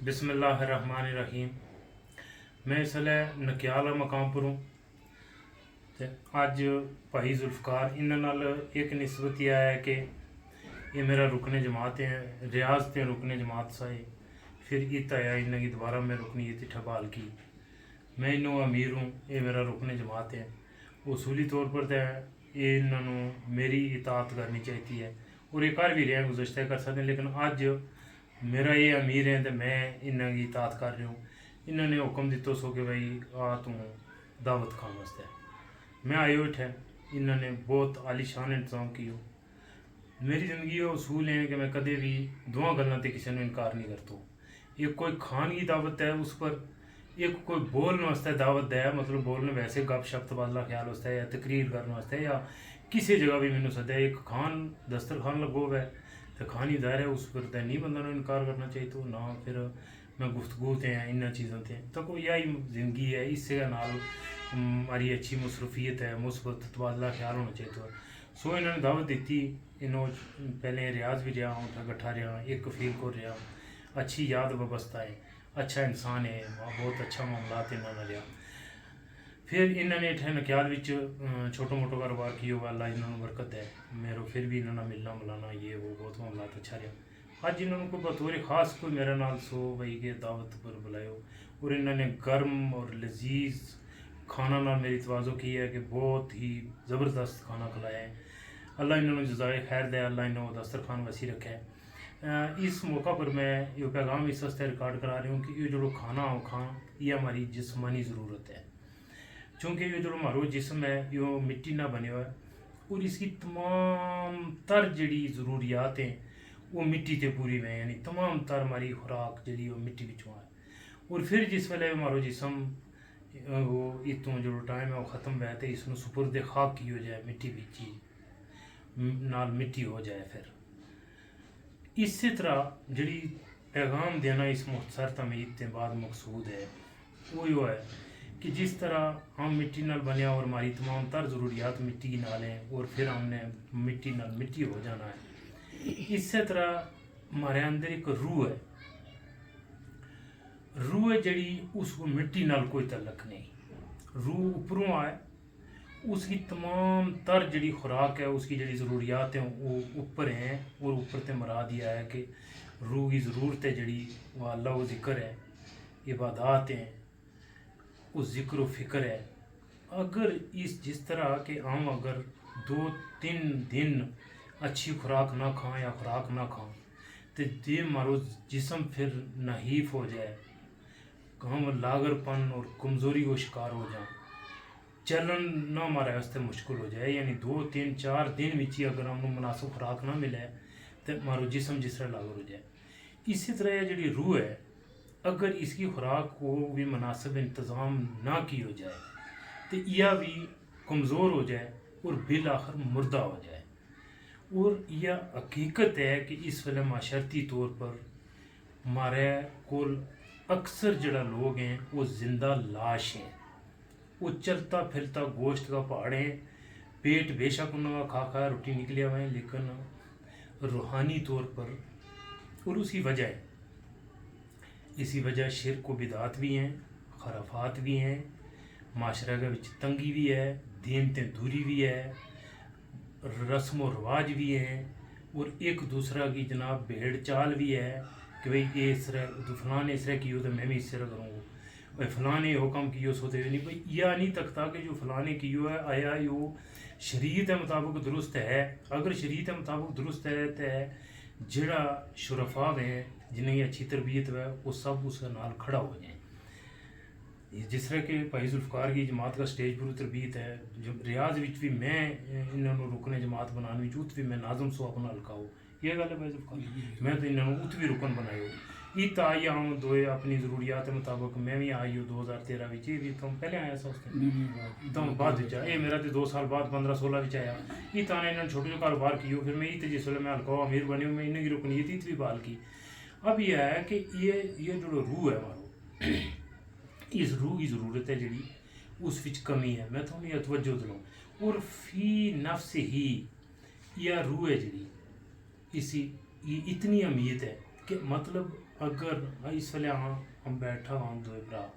बिस्मिल्लाहिर्रहमानिर्रहीम। मैं इसलै नकियाला मकाम पर हूँ ते अज भाई जुल्फकार इन्हां नाल एक निस्बत यह है कि ये मेरा रुकने जमात है, रियाज ते रुकने जमात सा है। फिर इत आया इन्हां की दोबारा मैं रुकनी ये ठबाल की। मैं इन्हों अमीर हूँ, ये मेरा रुकने जमात है। उसूली तौर पर तो ये इन्हों मेरी इतात करनी चाहिए है और ये कर भी रहे हैं, गुज़श्ता कर सकते हैं, लेकिन अज मेरा ये अमीर है तो मैं इन्हों की इतात कर रहा हूँ। इन्होंने हुक्म दितो सो कि भाई आ तू दावत खान वास्ते मैं आयो उठे। इन्होंने बहुत आलीशान इंतजाम किया। मेरी ज़िंदगी का उसूल है कि मैं कदे भी दुआ गल्लां ते किसी ने इनकार नहीं करता। एक कोई खान की दावत है उस पर, एक कोई बोलने वास्ते दावत है, मतलब बोलने वैसे गप शप तबादला ख्याल वास्ते या तकरीर करने वास्ते या किसी जगह भी मैंने सदा एक खान दस्तरखान लगो हुआ है तो खानी दायर है, उस पर तो नहीं बंदा इनकार करना चाहिए। तो ना फिर मैं गुफ्तगू थे इन चीज़ों से तो कोई यही ज़िंदगी है, इससे नाल हमारी अच्छी मसरूफियत है, मुस्बत तबादला ख्याल होना चाहिए। तो सो इन्होंने दावत दी। इन्हों पहले रियाज भी रहा, उठा गठा रहा, एक कफील को रहा, अच्छी याद व्यवस्था है, अच्छा इंसान है, बहुत अच्छा मामलात इन्होंने रहा। फिर इन्होंने इतने नकियाल छोटो मोटो कारोबार किया हुआ, अल्लाह इन्होंने बरकत है मेरो। फिर भी इन्होंने मिलना मिलाना ये वो बहुत मामलात अच्छा रहा। अज इन्होंने कोई बतौर खास कोई मेरे नाल सो भाई के दावत पर बुलायो और इन्होंने गर्म और लजीज खाना ना मेरी तवाज़ो की है कि बहुत ही ज़बरदस्त खाना खिलाया है। अल्लाह इन्होंने जज़ाए खैर दे, अल्लाह इन्होंने दस्तरखान वसी रखे है। इस मौका पर मैं ये पैगाम इस वास्ते रिकॉर्ड करा रही हूँ कि ये जो खाना हो खां ये हमारी जिस्मानी ज़रूरत है, क्योंकि ये जो हमारो जिस्म है यो मिट्टी ना बने हुआ है और इसकी तमाम तर जड़ी ज़रूरियात हैं वो मिट्टी ते पूरी में, यानी तमाम तर हमारी खुराक जी वो मिट्टी बिचों है। और फिर जिस वेले हमारो जिस्म वो इतों जो टाइम है वो ख़त्म हुआ तो इसमें सुपुर्द खाक की हो जाए, मिट्टी बिची नाल मिट्टी हो जाए। फिर इसी तरह जी पैगाम देना इस मुख्तसर तमीद के बाद मकसूद है वो यो है कि जिस तरह हम मिट्टी नाल बने और हमारी तमाम तर ज़रूरियात मिट्टी की नाल हैं और फिर हमने मिट्टी नाल मिट्टी हो जाना है, इसी तरह हमारे अंदर एक रूह है। रूह है जड़ी उसको मिट्टी नाल कोई तल्लक नहीं, रूह ऊपरों आए, उसकी तमाम तर जड़ी खुराक है, उसकी जड़ी ज़रूरियात हैं वो ऊपर हैं। और ऊपर ते मरा दिया है कि रूह की ज़रूरत है जड़ी वो अल्लाह वो ज़िक्र है, इबादत हैं, उस ज़िक्र व फ़िक्र है। अगर इस जिस तरह के हम अगर 2-3 दिन अच्छी खुराक ना खाएं या खुराक ना खाएं तो ये हमारो जिस्म फिर नहीफ हो जाए, हम लागरपन और कमज़ोरी को शिकार हो जाए, चलन ना हमारे वास्ते मुश्किल हो जाए। यानी 2-3-4 दिन में ही अगर हमको मुनासिब खुराक ना मिले तो हमारो जिस्म जिस तरह लागर हो जाए। इसी तरह यह जी रूह है, अगर इसकी खुराक को भी मुनासिब इंतज़ाम ना की हो जाए तो यह भी कमज़ोर हो जाए और बिल आखिर मुर्दा हो जाए। और यह हकीकत है कि इस वेले माशरती तौर पर हमारे कोल अक्सर जड़ा लोग हैं वो जिंदा लाश हैं, वो चलता फिरता गोश्त का पहाड़ है। पेट बेशक उन्होंने खा खा रोटी निकलिया हुआ है, लेकिन रूहानी तौर पर और उसी वजह है, इसी वजह शिरक व बिदात भी हैं, खराफात भी हैं, माशरा के विच तंगी भी है, दीन ते दूरी भी है, रस्म व रवाज भी हैं और एक दूसरा की जनाब भेड़ चाल भी है कि भाई ये इस तरह तो फलां ने इस तरह कियो तो मैं भी इस तरह करूँगा, भाई फलां ने हुक्म कियो सो तो नहीं, भाई यह नहीं तकता कि जो फलां ने कियो है आया यो शरीयत के मुताबिक दुरुस्त है। अगर शरीयत के मुताबिक दुरुस्त है तो जड़ा शुरफा है जिन्हें अच्छी तरबियत है वो सब उसके नाल खड़ा हो जाए। जिस तरह के भाई जुल्फकार की जमात का स्टेज पर तरबियत है, जो रियाज विच भी मैं इन्होंने रुकने जमात बनाने उत भी मैं नाजम सो अपना हल्काओ ये गल है भाई जुल्फकार। मैं तो इन्होंने उत भी रुकन बनाए इत आई आऊँ दो अपनी ज़रूरियात के मुताबिक मैं भी आई हूँ 2013 भी तो पहले आया सा उसके तो बाद ये मेरा तो 2 साल बाद 15-16 आया। इत आने इन्होंने छोटे जो कारोबार किए फिर मैं इत जिस मैं हल्का अमीर बनी मैं इन्हें की रुकनीत इत भी बाल की। अब यह है कि ये जो रूह है हमारो इस रूह की ज़रूरत है जी उस विच कमी है, मैं थोड़ी तवज्जो दिलाऊँ। और फी नफ्स ही यह रूह है जी इसी इतनी अहमियत है कि मतलब अगर इस वेले हम बैठा हम दो भरा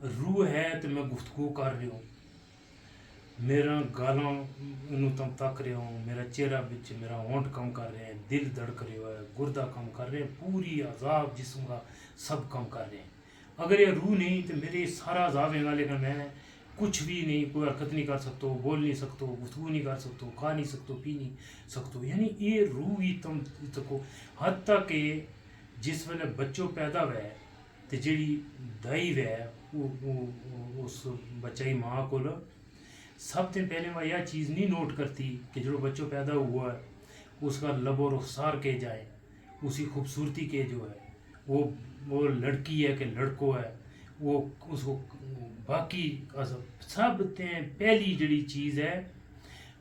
रूह है तो मैं गुफ्तगू कर रही हूँ, मेरा गालों नू तुम तक रहे हो, मेरा चेहरा बिच मेरा होंठ कम कर रहे हैं, दिल धड़क रहे हो, गुर्दा कम कर रहे हैं, पूरी अजाब जिस्म का सब कम कर रहे हैं। अगर ये रूह नहीं तो मेरे सारा अजाब है, लेकिन मैं कुछ भी नहीं, कोई हरकत नहीं कर सकता, बोल नहीं सकता, गुफ्तगू नहीं कर सकता, खा नहीं सकता, पी नहीं सकता। यानी ये रूह ही तुम तको हद तक जिस वेले बच्चों पैदा हुआ तो जी दाई वह उस बच्चे की माँ को सब तो पहले मैं यह चीज़ नहीं नोट करती कि जो बच्चों पैदा हुआ है उसका लबो रुखसार के जाए, उसकी खूबसूरती के जो है वो लड़की है कि लड़को है, वो उसको बाकी सब पहली जड़ी चीज़ है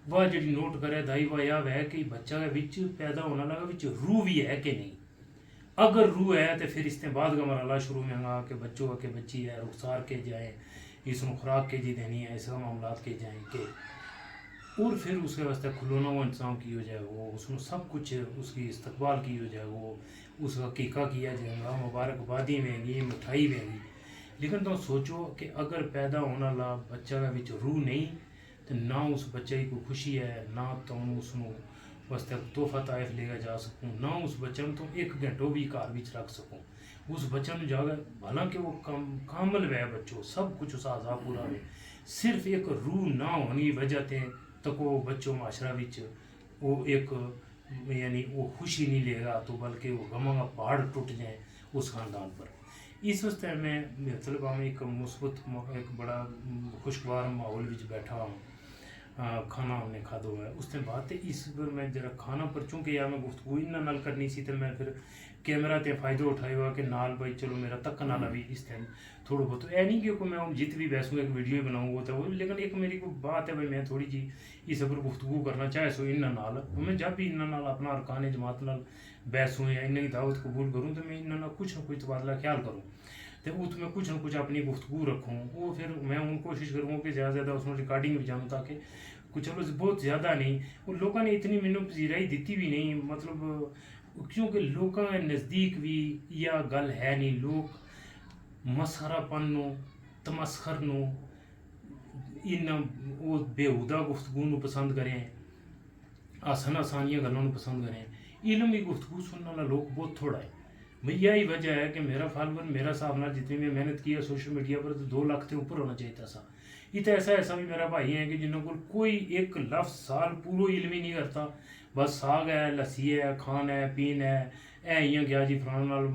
वह जड़ी नोट करे दाई वह यह है कि बच्चा के बिच पैदा होना लगा बिच रूह भी है कि नहीं। अगर रूह है तो फिर इसके बाद का मरहला शुरू में आगा कि बच्चों के बच्ची है रुखसार के जाए, इसमें खुराक के जी देनी है, ऐसा मामला के जाएँ के और फिर उसके वास्ते खुलोना वो इंसान की हो जाए, वो उसमें सब कुछ उसकी इस्तकबाल की हो जाए, वो उसका कीका किया जाएगा, मुबारकबादी वेंगी, मिठाई वेंगी। लेकिन तो सोचो कि अगर पैदा होने ला बच्चा का बिच रूह नहीं तो ना उस बच्चे की कोई खुशी है, ना तुम उसनों वास्ते तोहफा ताइफ लेकर जा सकूँ, ना उस बच्चे में तुम एक घंटो भी घर बिच रख सकूँ। उस बच्चे में जाकर हालांकि वो कामल वह बच्चों सब कुछ उसका आजाद पूरा है, सिर्फ एक रूह ना होने की वजह से तक वो बच्चों माशरा बिच वो एक यानी वो खुशी नहीं लेगा तो बल्कि वो गमों का पहाड़ टूट जाए उस खानदान पर। इस वास्ते मैं मतलब मैं एक मुस्बत एक बड़ा खुशगवार माहौल में बैठा हूँ, खाना हमने खादो है उसने बात है इस पर मैं जरा खाना पर चूँकि यार मैं गुफ्तगू इन्ना नाल करनी सी तो मैं फिर कैमरा ते फ़ायदा उठाया हुआ कि नाल भाई चलो मेरा तक नाला भी इस टाइम थोड़ा बहुत ऐ नहीं कि मैं जित भी बैसूँ एक वीडियो बनाऊँगा तो वो, लेकिन एक मेरी को बात है भाई मैं थोड़ी जी इस पर गुफ्तगू करना चाहे सो इन्ना नाल मैं जब भी इन्ना नाल अपना अरकान जमात नाल बैसूँ या इन्ना की दावत कबूल करूँ तो मैं इन्ना ना कुछ तबादला ख्याल करूँ तो उस में कुछ ना कुछ अपनी गुफ्तगू रखूँ। वो फिर मैं उन कोशिश करूँगा कि ज़्यादा ज़्यादा उसमें रिकॉर्डिंग भी जानूँ ताकि कुछ चलो बहुत ज़्यादा नहीं और लोगों ने इतनी मैनू पजीराई दी भी नहीं, मतलब क्योंकि लोगों के नज़दीक भी यह गल है नहीं, लोग मसखरापन नू तमस्खर नू इन वो बेहुदा गुफ्तगू नू पसंद करें, आसान आसानियाँ गलों पसंद करें, इलम की गुफ्तगू सुनने वाला लोग बहुत थोड़ा है। भैया यही वजह है कि मेरा फॉलोवर मेरा हिसाब ना जितनी मैं मेहनत की है सोशल मीडिया पर तो 2 लाख से ऊपर होना चाहिए था सा। इतना ऐसा भी मेरा भाई है कि जिन्होंने को कोई एक लफ्ज़ साल पूरा इल्म ही नहीं करता, बस साग है लस्सी है खान है पीन है इं गया जी फलाना नाल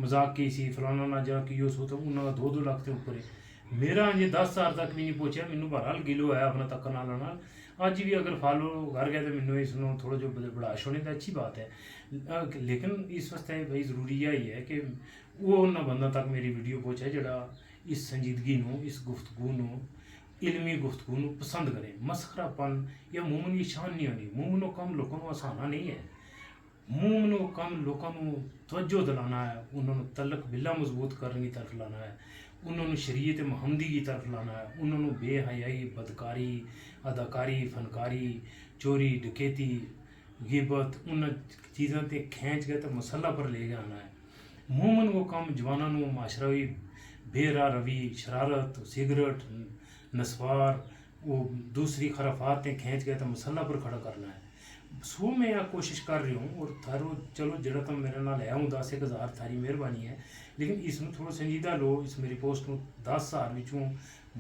मजाक की सी फलाना ना जा कि सो तो उन्होंने 2-2 लाख से ऊपर है। मेरा अजे 10 हज़ार तक भी नहीं पहुँचा, मैनू बहरहाल गिलो है अपना तक नाल अज भी अगर फॉलो कर गया तो मैनू इस थोड़ा जो बड़ाश होने तो अच्छी बात है। लेकिन इस वास्ते भाई जरूरी यही है कि वो उन्होंने बंदा तक मेरी वीडियो पहुँचे जरा इस संजीदगी नू इस गुफ्तगू नू इलमी गुफ्तगू नू पसंद करें। मसखरापन या मुमन की शान नहीं होनी, मुमनो कम लोगों को आसाना नहीं है, मुमनो कम लोगों को तवज्जो दिलाना है, उन्होंने तलक बिल्ला मजबूत करने की तरफ लाना है, उन्होंने शरीयत महमदी की तरफ लाना है, उन्होंने बेहयाई बदकारी अदाकारी फनकारी चोरी डकैती गिबत उन चीज़ों से खींच के तो मसला पर ले जाना है। मोमन को कम जवाना माशरावी बेरा रवि शरारत सिगरेट नस्वार वो दूसरी खराफातें खींच के तो मसला पर खड़ा करना है। सो मैं यह कोशिश कर रही हूँ और थारो चलो जरा तुम मेरे नाल है हूँ 10,000 थारी मेहरबानी है, लेकिन इसमें थोड़ा संजीदा लो, इस मेरी पोस्ट को 10,000 विचों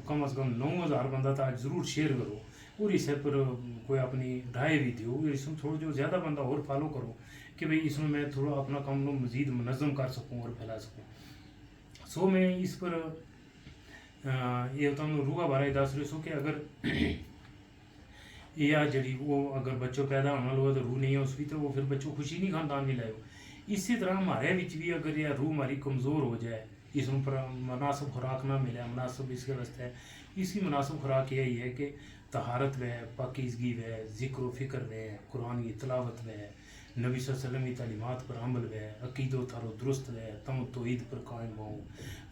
कम अज़ कम 9,000 बंदा तो आज ज़रूर शेयर करो और इस पर कोई अपनी राय भी दो, इसमें थोड़ा जो ज़्यादा बंदा और फॉलो करो कि भाई इसमें मैं थोड़ा अपना काम लो मज़ीद मुनज़्ज़म कर सकूँ और फैला सकूँ। सो मैं इस पर ये तुम रूह बारे दस रहे सो कि अगर या जड़ी वो अगर बच्चों पैदा होना लोग तो रूह नहीं है उसकी तो वो फिर बच्चों खुशी नहीं खानदान नहीं लाए। इसी तरह हमारे बिच भी अगर यह रूह हमारी कमज़ोर हो जाए, इसमें पर मुनासिब खुराक ना मिले, मुनासिब इसके वास्ते है इसकी मुनासिब खुराक यही है कि तहारत व पाकीज़गी व ज़िक्र फ़िक्र व कुरान की तलावत व नबी सल्लल्लाहु अलैहि वसल्लम की तालीमात पर अमल व अकीदो थारो दुरुस्त व तुम तौहीद पर कायम हो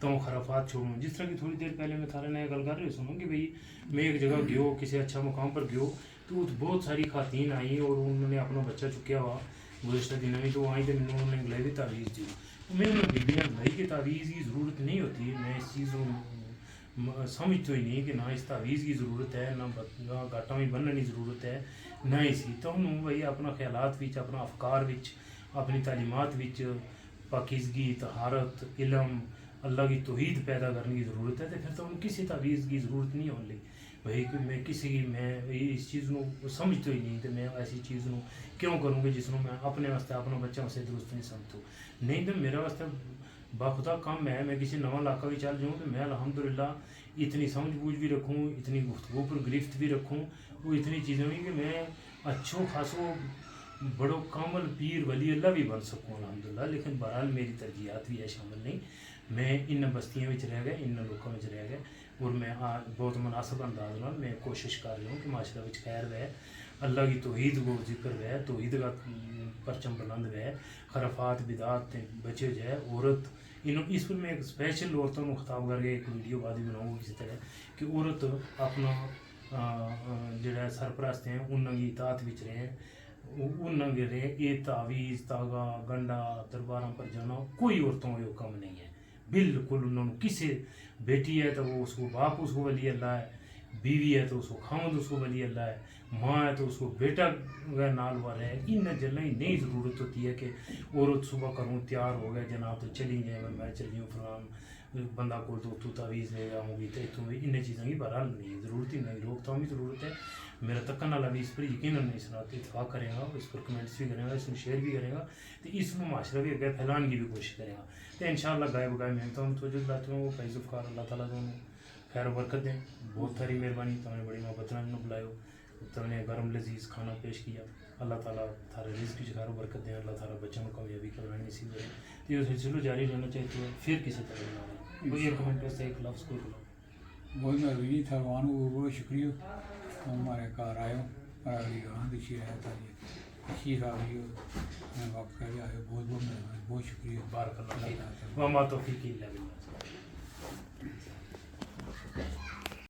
तुम खराफात छोड़ो। जिस तरह की थोड़ी देर पहले मैं थारे नया गल कर रही सुनो कि भाई मैं एक जगह गयो किसी अच्छा मुकाम पर गयो तो बहुत सारी खातन आई और उन्होंने अपना बच्चा चुकया हुआ गुज़श्ता दिन में तो आई तो मैंने उन्होंने गले भी तावीज़ दी میں نے بیبیاں بھائی کہ تعویذ کی ضرورت نہیں ہوتی. میں اس چیز کو سمجھ تو ہی نہیں کہ نہ اس تعویذ کی ضرورت ہے, نہ گاٹا میں بننے کی ضرورت ہے, نہ اسی تو انہوں بھائی اپنا خیالات وچ, اپنا افکار وچ, اپنی تعلیمات وچ پاکیزگی, طہارت, علم, اللہ کی توحید پیدا کرنے کی ضرورت ہے. تو پھر تو انہوں کسی تعویذ کی ضرورت نہیں ہونے لگی بھائی کہ میں کسی کی میں اس چیز کو سمجھ تو ہی نہیں تو میں ایسی چیز کو کیوں کروں گی جس میں اپنے واسطے اپنا بچہ واسطے درست نہیں سمجھتا. نہیں تو میرے واسطے باخدا کام ہے. میں کسی نواں علاقہ بھی چل جاؤں تو میں الحمدللہ اتنی سمجھ بوجھ بھی رکھوں, اتنی گفتگو پر گرفت بھی رکھوں, وہ اتنی چیزیں بھی کہ میں اچھو خاصو بڑو کامل پیر ولی اللہ بھی بن سکوں الحمدللہ. لیکن بہرحال میری ترجیحات بھی ہے شامل نہیں. میں ان بستیاں وچ رہ گئے, ان لوکاں وچ رہ گئے, اور میں بہت مناسب انداز نال میں کوشش کر رہا ہوں کہ معاشرہ وچ خیر رہے, اللہ کی توحید کو ذکر رہے, توحید کا پرچم بلند رہے, خرافات بدعات بچے جائے. عورت اس پر میں ایک اسپیشل عورتوں کو خطاب کر کے ایک ویڈیو بعد بھی بناؤں گا کسی طرح کہ عورت اپنا جڑا سرپرست ہیں انہوں کی اطاعت وچ رہیں, انہوں کے رہیں. یہ تعویذ تاغا گنڈا درباراں پر جانا کوئی عورتوں کا حکم نہیں ہے بالکل. انہوں کسی بیٹی ہے تو وہ اس کو باپ اس کو ولی اللہ ہے, بیوی ہے تو اس کو خامد اس کو ولی اللہ ہے, ماں ہے تو اس کو بیٹا نال وار ہے. ان جلیں ہی نہیں ضرورت ہوتی ہے کہ عورت صبح کروں تیار ہو گئے جناب تو چلی جائیں, میں چلی ہوں فلان بندہ کو تو تعویذ لے جاؤں گی تو ان چیزوں کی بہرحال نہیں ضرورت ہی نہیں. روک تھام کی ضرورت ہے. میرا تکن والا بھی اس پر یقیناً نہیں سنا تو اتفاق کرے گا, اس پر کمنٹس بھی کرے گا, اس کو شیئر بھی کرے گا, تو اس کو معاشرہ بھی اگر پھیلانے کی بھی کوشش کرے گا. تو انشاءاللہ گائے بگائے محنتوں میں توجہ دلاتے ہوں. وہ فیض افکار اللہ تعالیٰ دونوں خیر و برکت دیں. بہت ساری مہربانی, تو نے بڑی محبت نے بلائے, تو نے گرم لذیذ کھانا پیش کیا. اللہ تعالیٰ تھارے رزق کی خیر و برکت دیں. اللہ تعالیٰ بچوں کو کامیابی کروانے نصیب کرے. تو یہ سلسلہ جاری رہنا چاہیے. تو پھر کسی طرح نہ کوئی ایک کمنٹ سے ایک لفظ کوئی بہت مہربانی تھا روان کو بہت شکریہ. ہمارے گھر آئے ہو اگلی گاہ دیکھی رہا تھا یہ آ گئی ہو وقت کر آئے ہو. بہت بہت مہربانی, بہت شکریہ. بارک اللہ فیک. وما توفیقی الا باللہ.